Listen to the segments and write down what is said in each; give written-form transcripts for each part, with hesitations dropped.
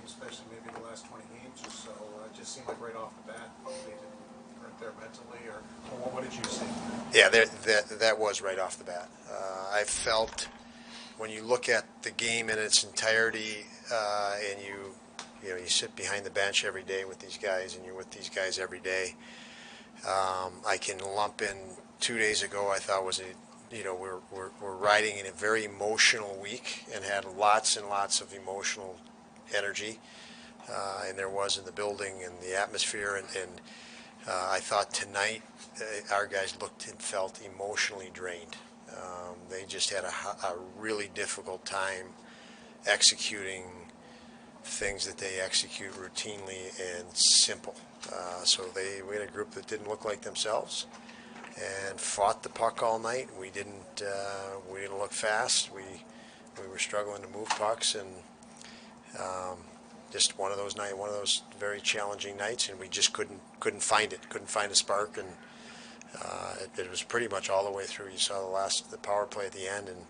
especially maybe the last 20 games or so. It just seemed like right off the bat they weren't there mentally, or what did you see? Yeah, that was right off the bat. I felt when you look at the game in its entirety, and you sit behind the bench every day with these guys, and you're with these guys every day. I can lump in 2 days ago. I thought was we're riding in a very emotional week and had lots and lots of emotional energy, and there was in the building and the atmosphere, and I thought tonight our guys looked and felt emotionally drained. They just had a really difficult time executing things that they execute routinely and simple. So we had a group that didn't look like themselves and fought the puck all night. We didn't look fast. We were struggling to move pucks, and just one of those very challenging nights, and we just couldn't find a spark, and it was pretty much all the way through. You saw the power play at the end, and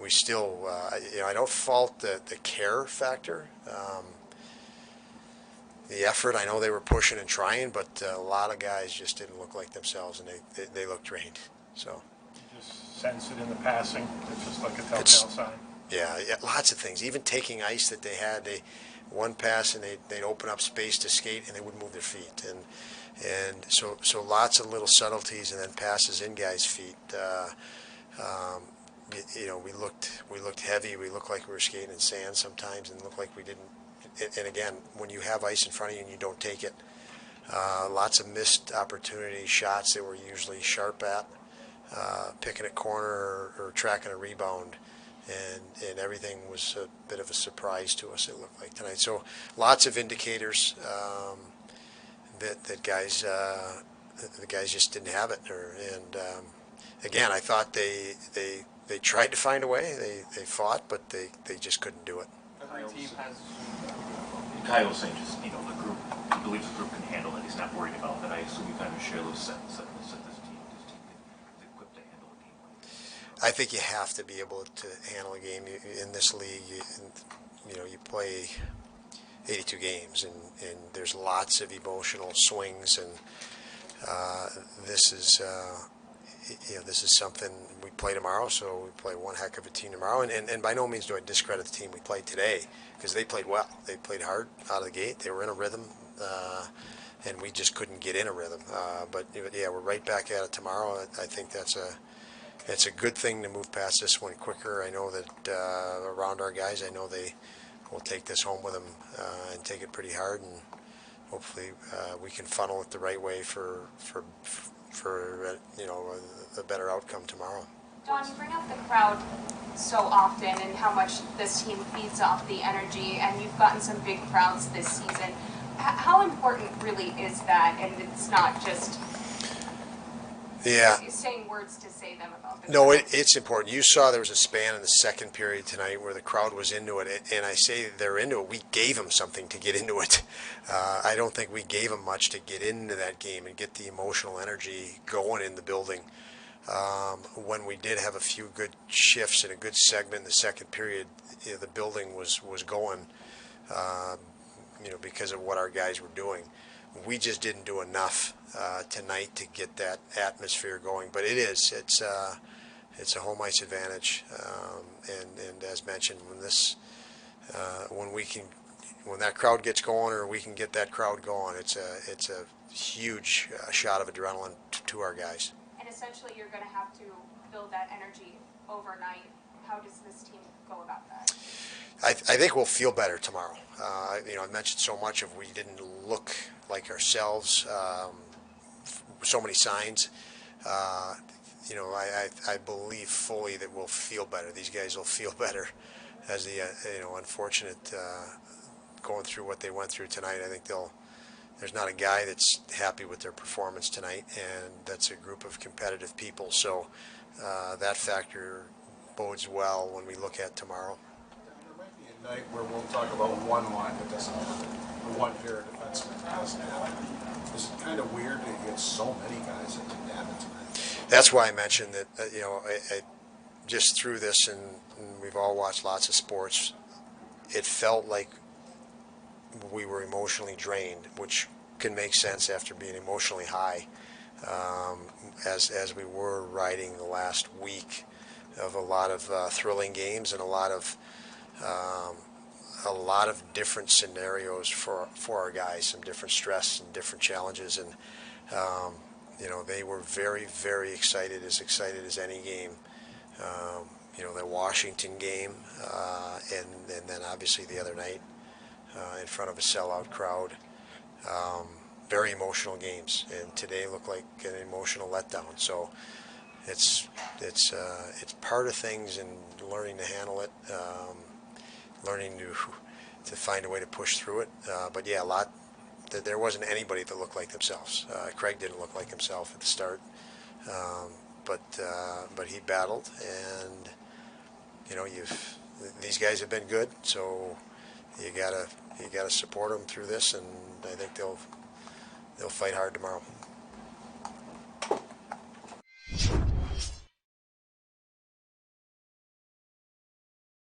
we still, I don't fault the care factor. The effort, I know they were pushing and trying, but a lot of guys just didn't look like themselves, and they looked drained. So you just sense it in the passing. It's just like a telltale sign. Yeah, lots of things. Even taking ice that they had, one pass and they'd open up space to skate, and they wouldn't move their feet, and so lots of little subtleties, and then passes in guys' feet. We looked heavy. We looked like we were skating in sand sometimes, and looked like we didn't. And again, when you have ice in front of you and you don't take it, lots of missed opportunity shots that we're usually sharp at, picking a corner or tracking a rebound, and everything was a bit of a surprise to us, it looked like tonight. So lots of indicators that the guys just didn't have it. Again, I thought they tried to find a way. They fought, but they just couldn't do it. Kyle was saying just, the group, he believes the group can handle it. He's not worried about that. I assume you kind of share those sentiments that this team is equipped to handle a game like this. I think you have to be able to handle a game in this league. You play 82 games, and there's lots of emotional swings, and this is something we play tomorrow, so we play one heck of a team tomorrow. And by no means do I discredit the team we played today, because they played well. They played hard out of the gate. They were in a rhythm, and we just couldn't get in a rhythm. But yeah, we're right back at it tomorrow. I think it's a good thing to move past this one quicker. I know that around our guys, I know they will take this home with them and take it pretty hard, and hopefully we can funnel it the right way for a better outcome tomorrow. Don, you bring up the crowd so often and how much this team feeds off the energy, and you've gotten some big crowds this season. How important really is that? And it's not just saying words to say them about the No, it's important. You saw there was a span in the second period tonight where the crowd was into it, and I say they're into it. We gave them something to get into it. I don't think we gave them much to get into that game and get the emotional energy going in the building. When we did have a few good shifts and a good segment in the second period, the building was going, because of what our guys were doing. We just didn't do enough tonight to get that atmosphere going. But it's a home ice advantage, and as mentioned, when that crowd gets going, or we can get that crowd going, it's a huge shot of adrenaline to our guys. And essentially, you're going to have to build that energy overnight. How does this team go about that? I think we'll feel better tomorrow. I mentioned so much of we didn't look like ourselves. So many signs. I believe fully that we'll feel better. These guys will feel better as the unfortunate going through what they went through tonight. I think there's not a guy that's happy with their performance tonight, and that's a group of competitive people. So that factor bodes well when we look at tomorrow. There might be a night where we'll talk about one line that doesn't have it, the one pair of defensemen that doesn't have it. It's kind of weird to get so many guys that didn't have it tonight. That's why I mentioned that. I just through this, and we've all watched lots of sports. It felt like we were emotionally drained, which can make sense after being emotionally high, as we were riding the last week of a lot of thrilling games and a lot of different scenarios for our guys, some different stress and different challenges, and they were very, very excited as any game. The Washington game, and then obviously the other night in front of a sellout crowd. Very emotional games, and today looked like an emotional letdown. So it's part of things, and learning to handle it, learning to find a way to push through it. But yeah, there wasn't anybody that looked like themselves. Craig didn't look like himself at the start, but he battled, and these guys have been good, so you gotta support them through this, and I think they'll fight hard tomorrow.